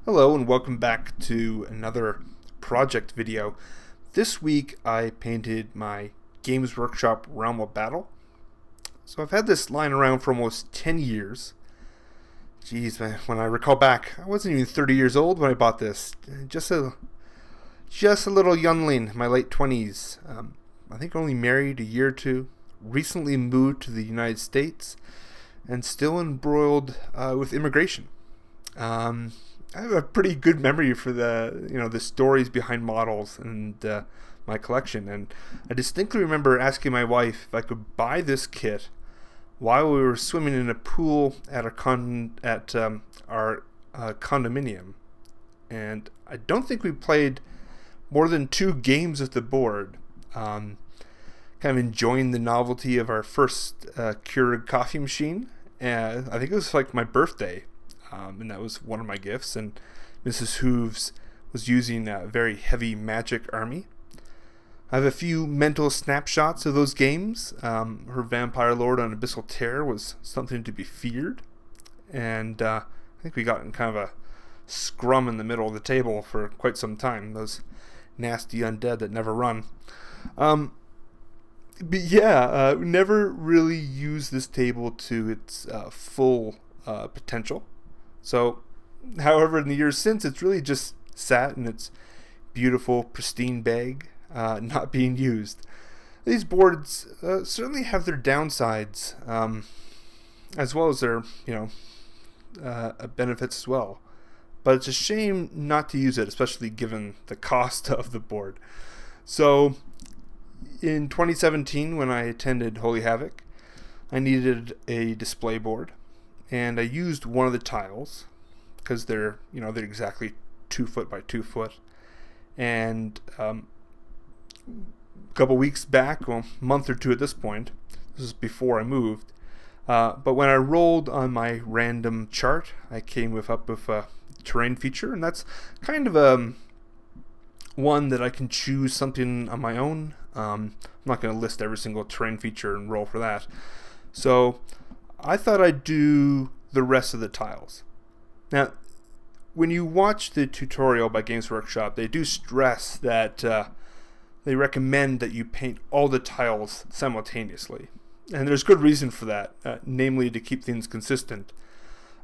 Hello and welcome back to another project video. This week I painted my Games Workshop Realm of Battle. So I've had this lying around for almost 10 years. Jeez, man, when I recall back, I wasn't even 30 years old when I bought this. Just a little youngling, my late 20s. I think only married a year or two. Recently moved to the United States and still embroiled with immigration. I have a pretty good memory for the stories behind models and my collection, and I distinctly remember asking my wife if I could buy this kit while we were swimming in a pool at our condominium, and I don't think we played more than 2 games with the board. Kind of enjoying the novelty of our first Keurig coffee machine, and I think it was like my birthday. And that was one of my gifts, and Mrs. Hooves was using a very heavy magic army. I have a few mental snapshots of those games. Her Vampire Lord on Abyssal Terror was something to be feared, and I think we got in kind of a scrum in the middle of the table for quite some time, those nasty undead that never run. Never really used this table to its full potential. So, however, in the years since, it's really just sat in its beautiful, pristine bag, not being used. These boards certainly have their downsides, as well as their, benefits as well. But it's a shame not to use it, especially given the cost of the board. So, in 2017, when I attended Holy Havoc, I needed a display board. And I used one of the tiles because they're exactly 2 foot by 2 foot. And a couple weeks back, well, a month or two at this point, this is before I moved. But when I rolled on my random chart, I came up with a terrain feature, and that's kind of one that I can choose something on my own. I'm not going to list every single terrain feature and roll for that. So I thought I'd do the rest of the tiles. Now, when you watch the tutorial by Games Workshop, they do stress that they recommend that you paint all the tiles simultaneously. And there's good reason for that, namely to keep things consistent.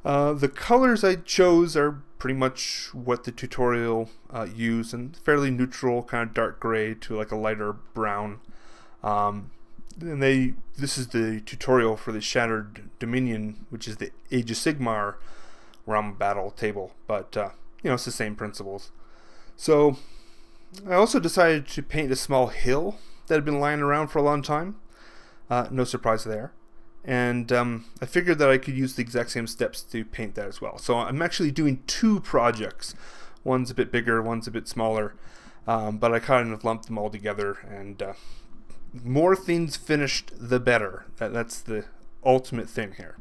The colors I chose are pretty much what the tutorial used, and fairly neutral, kind of dark gray to like a lighter brown. And this is the tutorial for the Shattered Dominion, which is the Age of Sigmar Realm Battle table, but it's the same principles. So I also decided to paint a small hill that had been lying around for a long time. No surprise there. And I figured that I could use the exact same steps to paint that as well. So I'm actually doing 2 projects. One's a bit bigger, one's a bit smaller, but I kind of lumped them all together, and more things finished, the better. That's the ultimate thing here.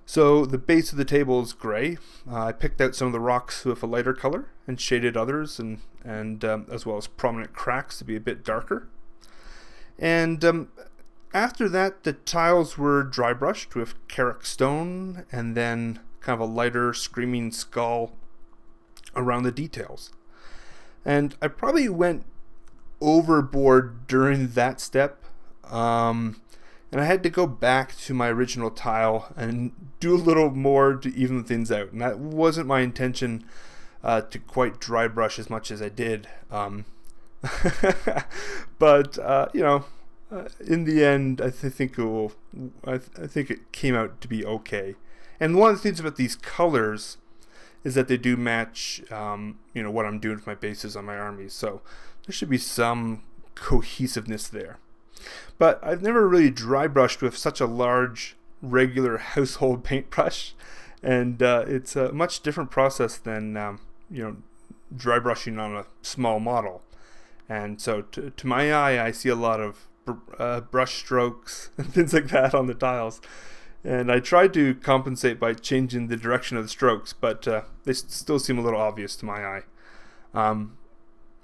So the base of the table is gray. I picked out some of the rocks with a lighter color and shaded others, and as well as prominent cracks to be a bit darker. And after that, the tiles were dry brushed with Carrick stone, and then kind of a lighter screaming skull around the details. And I probably went overboard during that step, and I had to go back to my original tile and do a little more to even things out, and that wasn't my intention to quite dry brush as much as I did, but in the end I think it came out to be okay. And one of the things about these colors is that they do match what I'm doing with my bases on my armies, so there should be some cohesiveness there. But I've never really dry brushed with such a large regular household paintbrush, and it's a much different process than dry brushing on a small model. And so to my eye, I see a lot of brush strokes and things like that on the tiles. And I tried to compensate by changing the direction of the strokes, but they still seem a little obvious to my eye.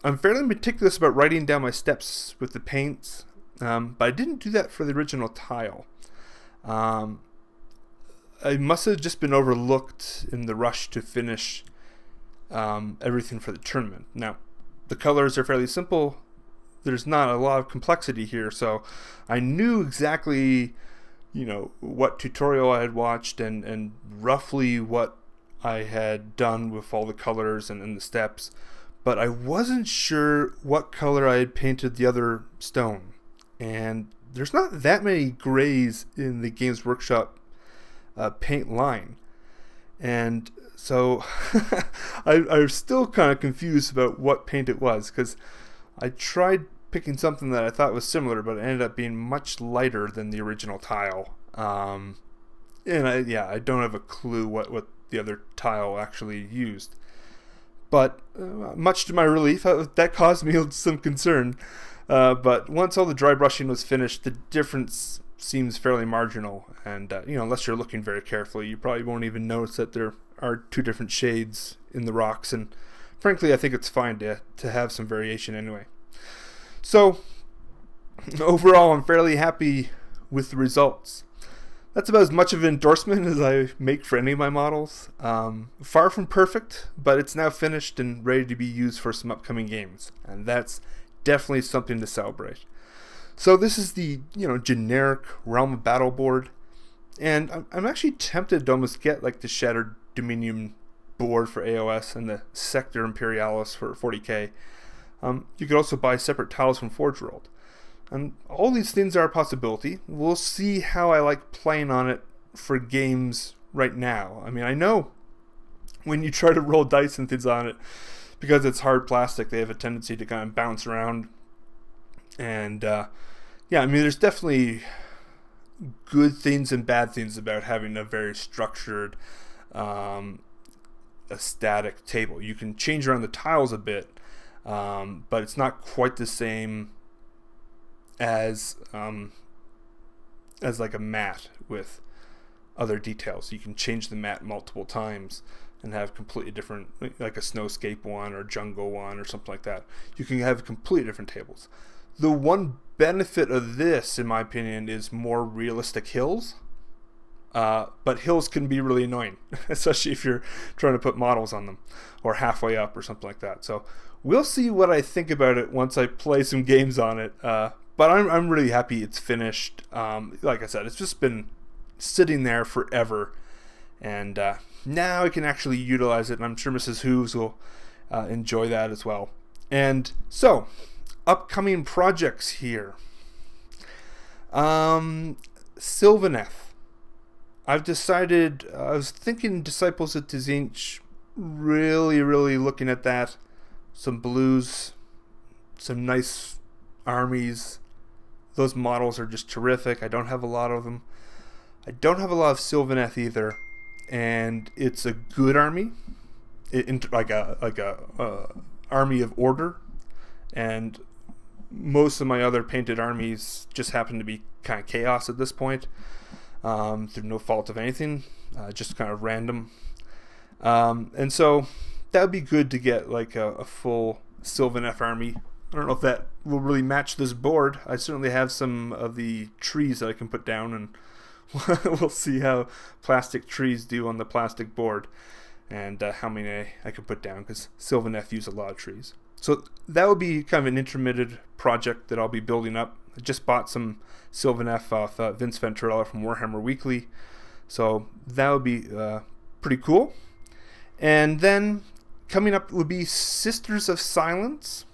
I'm fairly meticulous about writing down my steps with the paints, but I didn't do that for the original tile. I must have just been overlooked in the rush to finish everything for the tournament. Now, the colors are fairly simple. There's not a lot of complexity here, so I knew exactly, what tutorial I had watched and roughly what I had done with all the colors and the steps, but I wasn't sure what color I had painted the other stone. And there's not that many grays in the Games Workshop paint line. And so I was still kind of confused about what paint it was, because I tried picking something that I thought was similar, but it ended up being much lighter than the original tile. And I don't have a clue what the other tile actually used. But much to my relief, that caused me some concern. But once all the dry brushing was finished, the difference seems fairly marginal. And, unless you're looking very carefully, you probably won't even notice that there are two different shades in the rocks. And frankly, I think it's fine to have some variation anyway. So, overall, I'm fairly happy with the results. That's about as much of an endorsement as I make for any of my models. Far from perfect, but it's now finished and ready to be used for some upcoming games. And that's definitely something to celebrate. So this is the generic Realm of Battle board. And I'm actually tempted to almost get like the Shattered Dominion board for AOS and the Sector Imperialis for 40k. You could also buy separate tiles from Forge World. And all these things are a possibility. We'll see how I like playing on it for games right now. I mean, I know when you try to roll dice and things on it, because it's hard plastic, they have a tendency to kind of bounce around. And there's definitely good things and bad things about having a very structured, a static table. You can change around the tiles a bit, but it's not quite the same as like a mat with other details. You can change the mat multiple times and have completely different, like a snowscape one or jungle one or something like that. You can have completely different tables. The one benefit of this, in my opinion, is more realistic hills. But hills can be really annoying, especially if you're trying to put models on them or halfway up or something like that. So we'll see what I think about it once I play some games on it. But I'm really happy it's finished. Like I said, it's just been sitting there forever. And now I can actually utilize it. And I'm sure Mrs. Hooves will enjoy that as well. And so, upcoming projects here. Sylvaneth. I've decided, I was thinking Disciples of Tzinch, really looking at that. Some blues, some nice armies. Those models are just terrific. I don't have a lot of them. I don't have a lot of Sylvaneth either, and it's a good army, like a army of order, and most of my other painted armies just happen to be kind of chaos at this point, through no fault of anything, just kind of random, and so that would be good to get like a full Sylvaneth army. I don't know if that will really match this board. I certainly have some of the trees that I can put down, and we'll see how plastic trees do on the plastic board, and how many I can put down, because Sylvaneth use a lot of trees. So that would be kind of an intermittent project that I'll be building up. I just bought some Sylvaneth off Vince Venturella from Warhammer Weekly, so that would be pretty cool. And then coming up would be Sisters of Silence.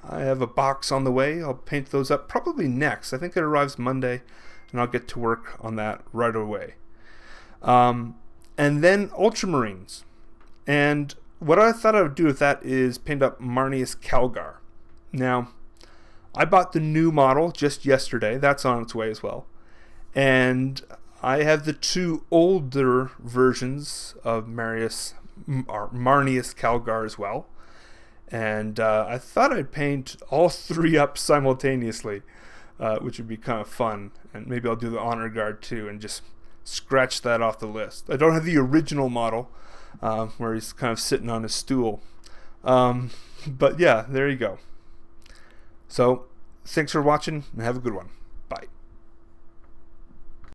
I have a box on the way. I'll paint those up probably next. I think it arrives Monday, and I'll get to work on that right away. And then Ultramarines. And what I thought I would do with that is paint up Marneus Calgar. Now, I bought the new model just yesterday. That's on its way as well. And I have the two older versions of Marneus Calgar as well. And I thought I'd paint all three up simultaneously, which would be kind of fun. And maybe I'll do the honor guard too and just scratch that off the list. I don't have the original model where he's kind of sitting on his stool. But yeah, there you go. So thanks for watching and have a good one. Bye.